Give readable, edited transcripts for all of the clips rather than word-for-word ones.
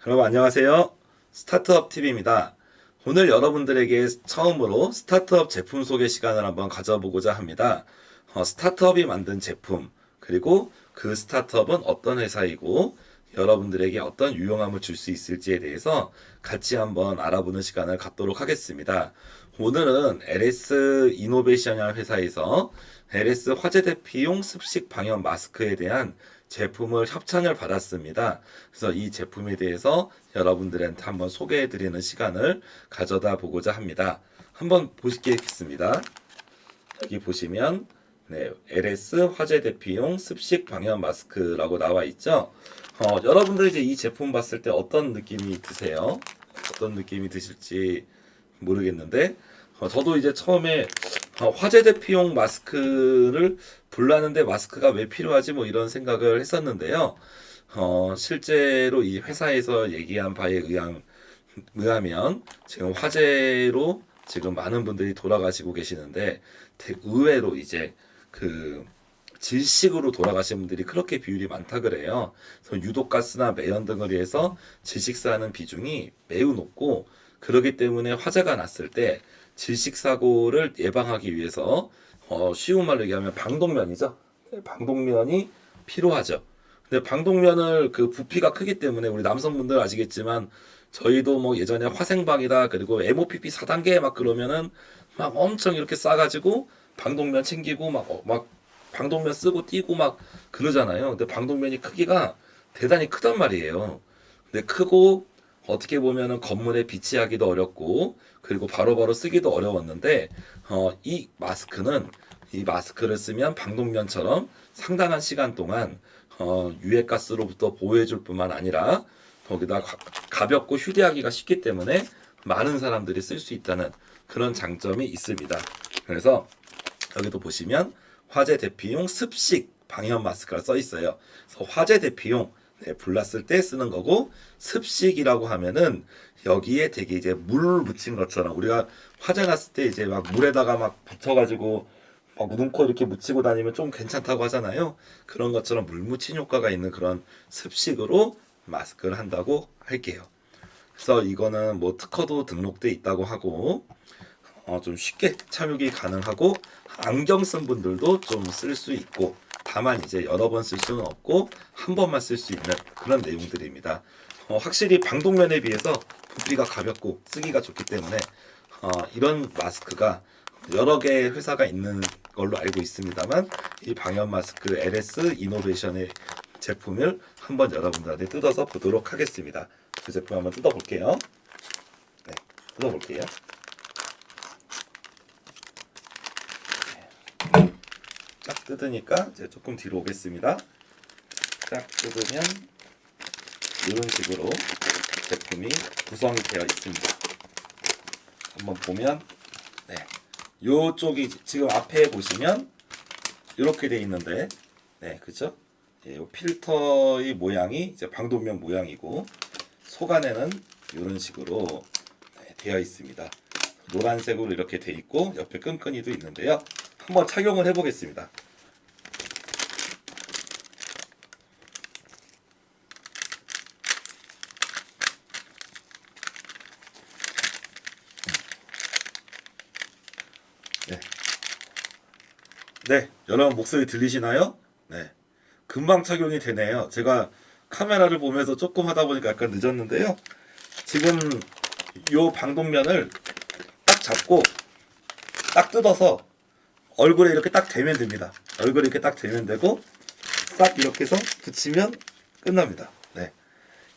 여러분 안녕하세요. 스타트업 TV입니다. 오늘 여러분들에게 처음으로 스타트업 제품 소개 시간을 한번 가져보고자 합니다. 스타트업이 만든 제품, 그리고 그 스타트업은 어떤 회사이고 여러분들에게 어떤 유용함을 줄 수 있을지에 대해서 같이 한번 알아보는 시간을 갖도록 하겠습니다. 오늘은 LS 이노베이션이라는 회사에서 LS 화재 대피용 습식 방역 마스크에 대한 제품을 협찬을 받았습니다. 그래서 이 제품에 대해서 여러분들한테 한번 소개해 드리는 시간을 가져다 보고자 합니다. 한번 보시겠습니다. 여기 보시면 LS 화재 대피용 습식 방역 마스크라고 나와 있죠. 여러분들 이제 이 제품 봤을 때 어떤 느낌이 드세요? 어떤 느낌이 드실지 모르겠는데, 저도 이제 처음에 화재 대피용 마스크를 불렀는데 마스크가 왜 필요하지 뭐 이런 생각을 했었는데요. 실제로 이 회사에서 얘기한 바에 의하면 지금 화재로 지금 많은 분들이 돌아가시고 계시는데 의외로 이제 그 질식으로 돌아가신 분들이 그렇게 비율이 많다 그래요. 그래서 유독가스나 매연 등을 위해서 질식사하는 비중이 매우 높고, 그렇기 때문에 화재가 났을 때 질식 사고를 예방하기 위해서 쉬운 말로 얘기하면 방독면이죠. 방독면이 필요하죠. 근데 방독면을 그 부피가 크기 때문에 우리 남성분들 아시겠지만 저희도 뭐 예전에 화생방이다 그리고 MOPP 4단계 막 그러면은 막 엄청 이렇게 싸가지고 방독면 챙기고 막 방독면 쓰고 뛰고 막 그러잖아요. 근데 방독면이 크기가 대단히 크단 말이에요. 근데 크고 어떻게 보면은 건물에 비치하기도 어렵고 그리고 바로바로 쓰기도 어려웠는데 이 마스크를 쓰면 방독면처럼 상당한 시간 동안 유해가스로부터 보호해줄 뿐만 아니라 거기다 가볍고 휴대하기가 쉽기 때문에 많은 사람들이 쓸 수 있다는 그런 장점이 있습니다. 그래서 여기도 보시면 화재 대피용 습식 방역 마스크가 써 있어요. 그래서 화재 대피용 불났을 때 쓰는 거고, 습식이라고 하면은 여기에 되게 이제 물 묻힌 것처럼 우리가 화재 났을 때 이제 막 물에다가 막 붙여가지고 막 눈코 이렇게 묻히고 다니면 좀 괜찮다고 하잖아요. 그런 것처럼 물 묻힌 효과가 있는 그런 습식으로 마스크를 한다고 할게요. 그래서 이거는 뭐 특허도 등록돼 있다고 하고 좀 쉽게 착용이 가능하고 안경 쓴 분들도 좀 쓸 수 있고, 다만 이제 여러 번 쓸 수는 없고 한 번만 쓸 수 있는 그런 내용들입니다. 확실히 방독면에 비해서 부피가 가볍고 쓰기가 좋기 때문에 이런 마스크가 여러 개의 회사가 있는 걸로 알고 있습니다만, 이 방역 마스크 LS 이노베이션의 제품을 한번 여러분들한테 뜯어서 보도록 하겠습니다. 그 제품 한번 뜯어볼게요. 네, 뜯어볼게요. 딱 뜯으니까 이제 조금 뒤로 오겠습니다. 딱 뜯으면 이런 식으로 제품이 구성이 되어 있습니다. 한번 보면 요쪽이 지금 앞에 보시면 이렇게 되어 있는데, 그죠? 이 필터의 모양이 이제 방독면 모양이고, 속 안에는 이런 식으로 되어 있습니다. 노란색으로 이렇게 되어 있고 옆에 끈끈이도 있는데요. 한번 착용을 해보겠습니다. 네. 네, 여러분 목소리 들리시나요? 네. 금방 착용이 되네요. 제가 카메라를 보면서 조금 하다 보니까 약간 늦었는데요. 지금 요 방독면을 딱 잡고 딱 뜯어서 얼굴에 이렇게 딱 대면 됩니다. 얼굴에 이렇게 딱 대면 되고 싹 이렇게 해서 붙이면 끝납니다. 네.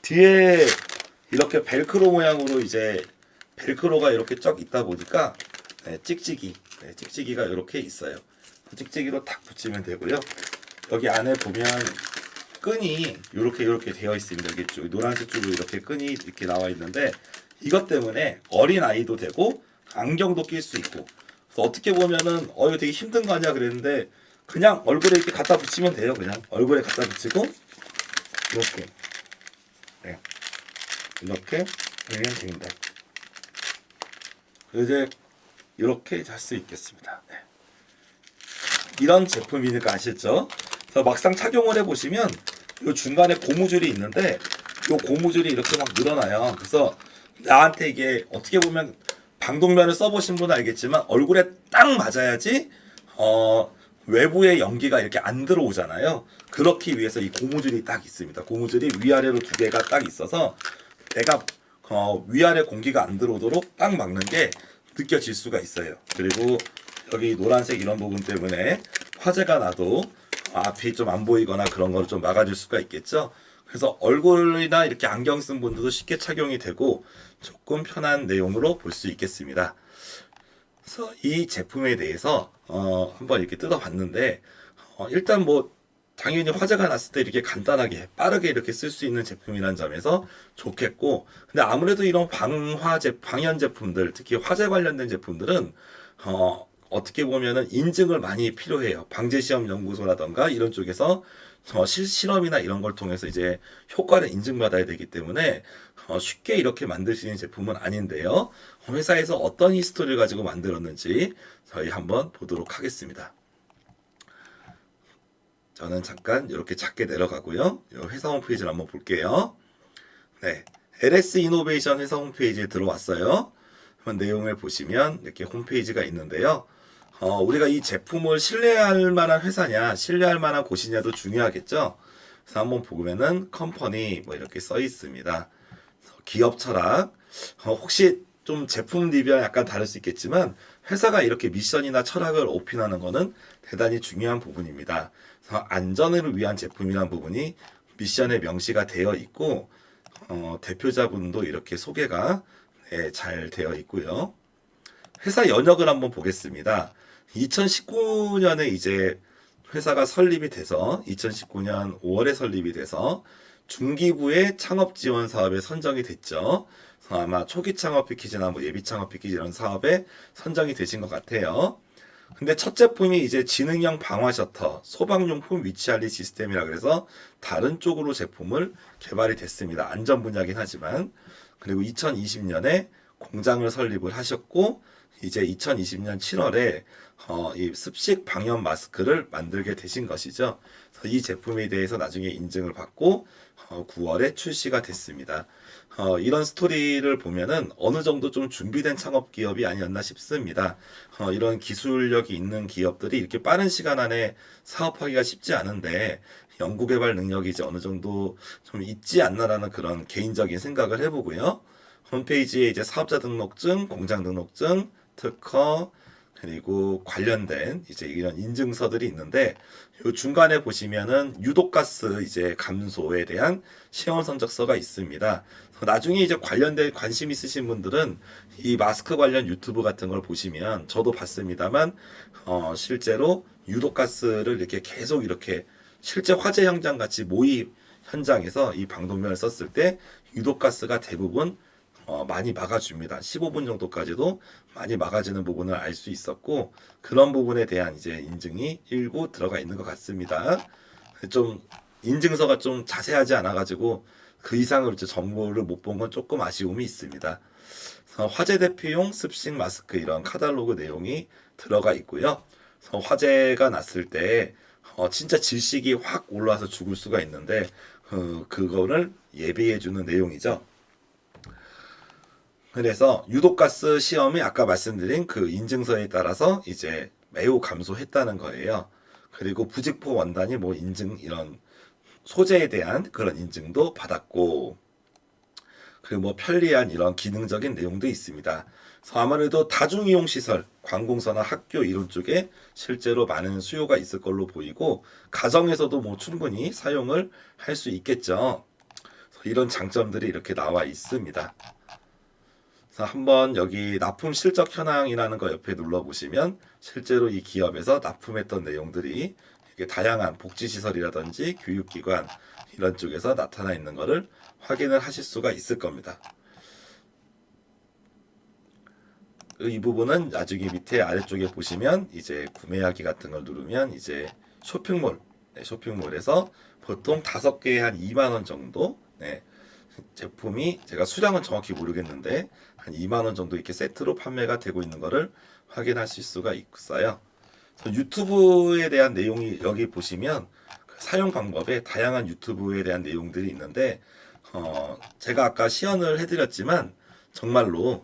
뒤에 이렇게 벨크로 모양으로 이제 벨크로가 이렇게 쫙 있다 보니까 찍찍이가 이렇게 있어요. 찍찍이로 딱 붙이면 되고요. 여기 안에 보면 끈이 이렇게 되어 있습니다. 여기 노란색 쪽으로 이렇게 끈이 이렇게 나와 있는데, 이것 때문에 어린 아이도 되고 안경도 낄 수 있고, 그래서 어떻게 보면은 이거 되게 힘든 거 아니야 그랬는데 그냥 얼굴에 이렇게 갖다 붙이면 돼요. 그냥 얼굴에 갖다 붙이고 이렇게 이렇게 하면 됩니다. 이제 이렇게 잘 수 있겠습니다. 이런 제품이니까 아시죠? 그래서 막상 착용을 해보시면 이 중간에 고무줄이 있는데 요 고무줄이 이렇게 막 늘어나요. 그래서 나한테 이게 어떻게 보면 방독면을 써보신 분은 알겠지만 얼굴에 딱 맞아야지 외부의 연기가 이렇게 안 들어오잖아요. 그렇기 위해서 이 고무줄이 딱 있습니다. 고무줄이 위아래로 두 개가 딱 있어서 내가 위아래 공기가 안 들어오도록 딱 막는 게 느껴질 수가 있어요. 그리고 여기 노란색 이런 부분 때문에 화재가 나도 앞이 좀 안 보이거나 그런 걸 좀 막아줄 수가 있겠죠. 그래서 얼굴이나 이렇게 안경 쓴 분들도 쉽게 착용이 되고 조금 편한 내용으로 볼 수 있겠습니다. 그래서 이 제품에 대해서 한번 이렇게 뜯어봤는데 일단 뭐 당연히 화재가 났을 때 이렇게 간단하게 빠르게 이렇게 쓸 수 있는 제품이라는 점에서 좋겠고, 근데 아무래도 이런 방연 제품들, 특히 화재 관련된 제품들은 어떻게 보면은 인증을 많이 필요해요. 방재시험 연구소라던가 이런 쪽에서 실험이나 이런 걸 통해서 이제 효과를 인증받아야 되기 때문에 쉽게 이렇게 만들 수 있는 제품은 아닌데요. 회사에서 어떤 히스토리를 가지고 만들었는지 저희 한번 보도록 하겠습니다. 저는 잠깐 이렇게 작게 내려가고요. 회사 홈페이지를 한번 볼게요. 네, LS 이노베이션 회사 홈페이지에 들어왔어요. 한번 내용을 보시면 이렇게 홈페이지가 있는데요. 우리가 이 제품을 신뢰할 만한 회사냐, 신뢰할 만한 곳이냐도 중요하겠죠. 그래서 한번 보면은 컴퍼니 뭐 이렇게 써 있습니다. 기업 철학. 혹시 좀 제품 리뷰와 약간 다를 수 있겠지만 회사가 이렇게 미션이나 철학을 오픈하는 것은 대단히 중요한 부분입니다. 그래서 안전을 위한 제품이란 부분이 미션에 명시가 되어 있고 대표자분도 이렇게 소개가 잘 되어 있고요. 회사 연역을 한번 보겠습니다. 2019년에 이제 회사가 설립이 돼서 2019년 5월에 설립이 돼서 중기부의 창업 지원 사업에 선정이 됐죠. 그래서 아마 초기 창업 패키지나 뭐 예비 창업 패키지 이런 사업에 선정이 되신 것 같아요. 근데 첫 제품이 이제 지능형 방화 셔터, 소방용품 위치 알리 시스템이라 그래서 다른 쪽으로 제품을 개발이 됐습니다. 안전 분야긴 하지만. 그리고 2020년에 공장을 설립을 하셨고 이제 2020년 7월에 이 습식 방염 마스크를 만들게 되신 것이죠. 그래서 이 제품에 대해서 나중에 인증을 받고 9월에 출시가 됐습니다. 이런 스토리를 보면은 어느 정도 좀 준비된 창업 기업이 아니었나 싶습니다. 이런 기술력이 있는 기업들이 이렇게 빠른 시간 안에 사업하기가 쉽지 않은데 연구개발 능력이 이제 어느 정도 좀 있지 않나라는 그런 개인적인 생각을 해보고요. 홈페이지에 이제 사업자 등록증, 공장 등록증, 특허, 그리고 관련된 이제 이런 인증서들이 있는데 요 중간에 보시면은 유독가스 이제 감소에 대한 시험 성적서가 있습니다. 나중에 이제 관련된 관심 있으신 분들은 이 마스크 관련 유튜브 같은 걸 보시면 저도 봤습니다만 실제로 유독가스를 이렇게 계속 이렇게 실제 화재 현장 같이 모의 현장에서 이 방독면을 썼을 때 유독가스가 대부분 많이 막아줍니다. 15분 정도까지도 많이 막아지는 부분을 알 수 있었고 그런 부분에 대한 이제 인증이 일부 들어가 있는 것 같습니다. 좀 인증서가 좀 자세하지 않아가지고 그 이상으로 이제 정보를 못 본 건 조금 아쉬움이 있습니다. 화재 대피용 습식 마스크 이런 카탈로그 내용이 들어가 있고요. 화재가 났을 때 진짜 질식이 확 올라와서 죽을 수가 있는데 그거를 예비해주는 내용이죠. 그래서 유독가스 시험이 아까 말씀드린 그 인증서에 따라서 이제 매우 감소했다는 거예요. 그리고 부직포 원단이 뭐 인증 이런 소재에 대한 그런 인증도 받았고 그리고 뭐 편리한 이런 기능적인 내용도 있습니다. 그래서 아무래도 다중이용 시설, 관공서나 학교 이런 쪽에 실제로 많은 수요가 있을 걸로 보이고 가정에서도 뭐 충분히 사용을 할 수 있겠죠. 이런 장점들이 이렇게 나와 있습니다. 그래서 한번 여기 납품 실적 현황이라는 거 옆에 눌러 보시면 실제로 이 기업에서 납품했던 내용들이 이게 다양한 복지시설이라든지 교육기관 이런 쪽에서 나타나 있는 것을 확인을 하실 수가 있을 겁니다. 이 부분은 나중에 밑에 아래쪽에 보시면 이제 구매하기 같은 걸 누르면 이제 쇼핑몰, 쇼핑몰에서 보통 5개에 한 2만 원 정도 제품이 제가 수량은 정확히 모르겠는데 한 2만 원 정도 이렇게 세트로 판매가 되고 있는 것을 확인하실 수가 있어요. 유튜브에 대한 내용이 여기 보시면 사용 방법에 다양한 유튜브에 대한 내용들이 있는데 제가 아까 시연을 해드렸지만 정말로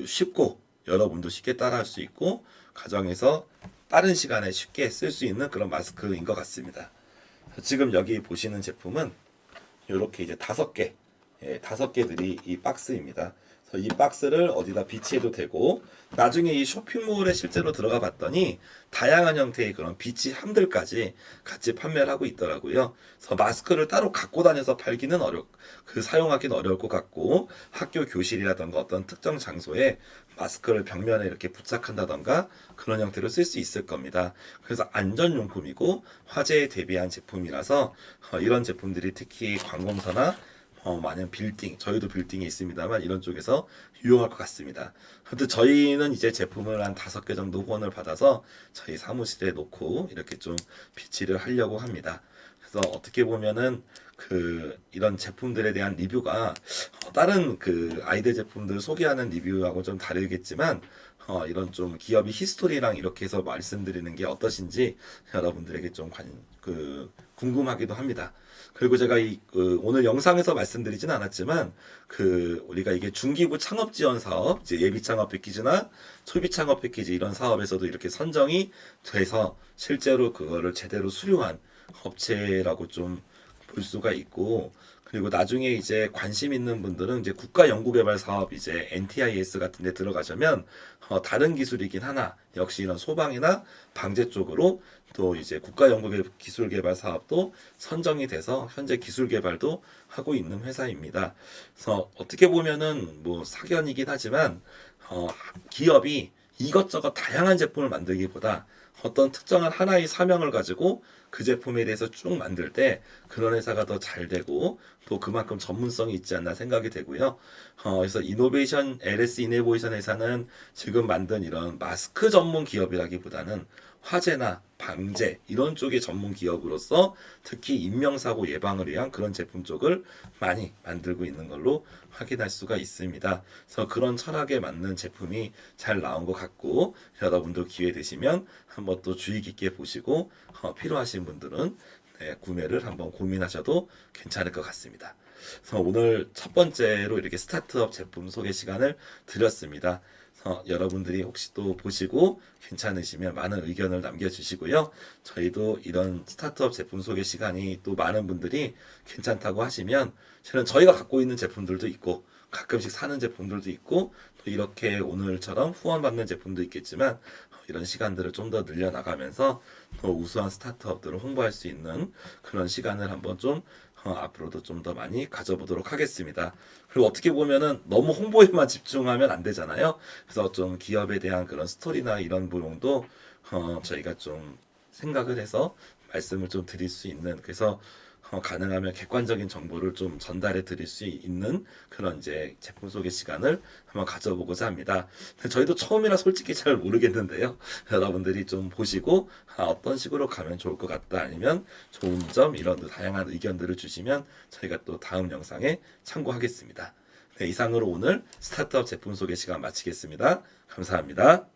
쉽고 여러분도 쉽게 따라할 수 있고 가정에서 빠른 시간에 쉽게 쓸 수 있는 그런 마스크인 것 같습니다. 지금 여기 보시는 제품은 이렇게 이제 5개, 5개들이 이 박스입니다. 그래서 이 박스를 어디다 비치해도 되고, 나중에 이 쇼핑몰에 실제로 들어가 봤더니 다양한 형태의 그런 비치함들까지 같이 판매를 하고 있더라고요. 그래서 마스크를 따로 갖고 다녀서 팔기는 사용하기는 어려울 것 같고, 학교 교실이라던가 어떤 특정 장소에 마스크를 벽면에 이렇게 부착한다던가 그런 형태로 쓸 수 있을 겁니다. 그래서 안전용품이고 화재에 대비한 제품이라서 이런 제품들이 특히 관공서나 많은 빌딩, 저희도 빌딩에 있습니다만 이런 쪽에서 유용할 것 같습니다. 근데 저희는 이제 제품을 한 5개 정도 후원을 받아서 저희 사무실에 놓고 이렇게 좀 비치를 하려고 합니다. 그래서 어떻게 보면은 이런 제품들에 대한 리뷰가 다른 아이들 제품들 소개하는 리뷰하고 좀 다르겠지만 이런 좀 기업의 히스토리랑 이렇게 해서 말씀드리는 게 어떠신지 여러분들에게 좀 궁금하기도 합니다. 그리고 제가 오늘 영상에서 말씀드리진 않았지만 우리가 이게 중기부 창업 지원 사업, 이제 예비 창업 패키지나 소비 창업 패키지 이런 사업에서도 이렇게 선정이 돼서 실제로 그거를 제대로 수료한 업체라고 좀 볼 수가 있고, 그리고 나중에 이제 관심 있는 분들은 이제 국가연구개발 사업 이제 NTIS 같은 데 들어가시면 다른 기술이긴 하나 역시 이런 소방이나 방제 쪽으로 또 이제 국가연구기술개발 사업도 선정이 돼서 현재 기술 개발도 하고 있는 회사입니다. 그래서 어떻게 보면은 뭐 사견이긴 하지만 기업이 이것저것 다양한 제품을 만들기보다 어떤 특정한 하나의 사명을 가지고 그 제품에 대해서 쭉 만들 때 그런 회사가 더 잘 되고 또 그만큼 전문성이 있지 않나 생각이 되고요. 그래서 LS 이노베이션 회사는 지금 만든 이런 마스크 전문 기업이라기보다는 화재나 방제 이런 쪽의 전문 기업으로서 특히 인명사고 예방을 위한 그런 제품 쪽을 많이 만들고 있는 걸로 확인할 수가 있습니다. 그래서 그런 철학에 맞는 제품이 잘 나온 것 같고, 여러분도 기회 되시면 한번 또 주의 깊게 보시고 필요하신 분들은 구매를 한번 고민하셔도 괜찮을 것 같습니다. 그래서 오늘 첫 번째로 이렇게 스타트업 제품 소개 시간을 드렸습니다. 여러분들이 혹시 또 보시고 괜찮으시면 많은 의견을 남겨주시고요. 저희도 이런 스타트업 제품 소개 시간이 또 많은 분들이 괜찮다고 하시면 실은 저희가 갖고 있는 제품들도 있고 가끔씩 사는 제품들도 있고 또 이렇게 오늘처럼 후원받는 제품도 있겠지만 이런 시간들을 좀 더 늘려나가면서 더 우수한 스타트업들을 홍보할 수 있는 그런 시간을 한번 좀 앞으로도 좀 더 많이 가져보도록 하겠습니다. 그리고 어떻게 보면은 너무 홍보에만 집중하면 안 되잖아요. 그래서 좀 기업에 대한 그런 스토리나 이런 부분도 저희가 좀 생각을 해서 말씀을 좀 드릴 수 있는, 그래서 가능하면 객관적인 정보를 좀 전달해 드릴 수 있는 그런 이제 제품 소개 시간을 한번 가져보고자 합니다. 근데 저희도 처음이라 솔직히 잘 모르겠는데요. 여러분들이 좀 보시고 어떤 식으로 가면 좋을 것 같다, 아니면 좋은 점 이런 다양한 의견들을 주시면 저희가 또 다음 영상에 참고하겠습니다. 네, 이상으로 오늘 스타트업 제품 소개 시간 마치겠습니다. 감사합니다.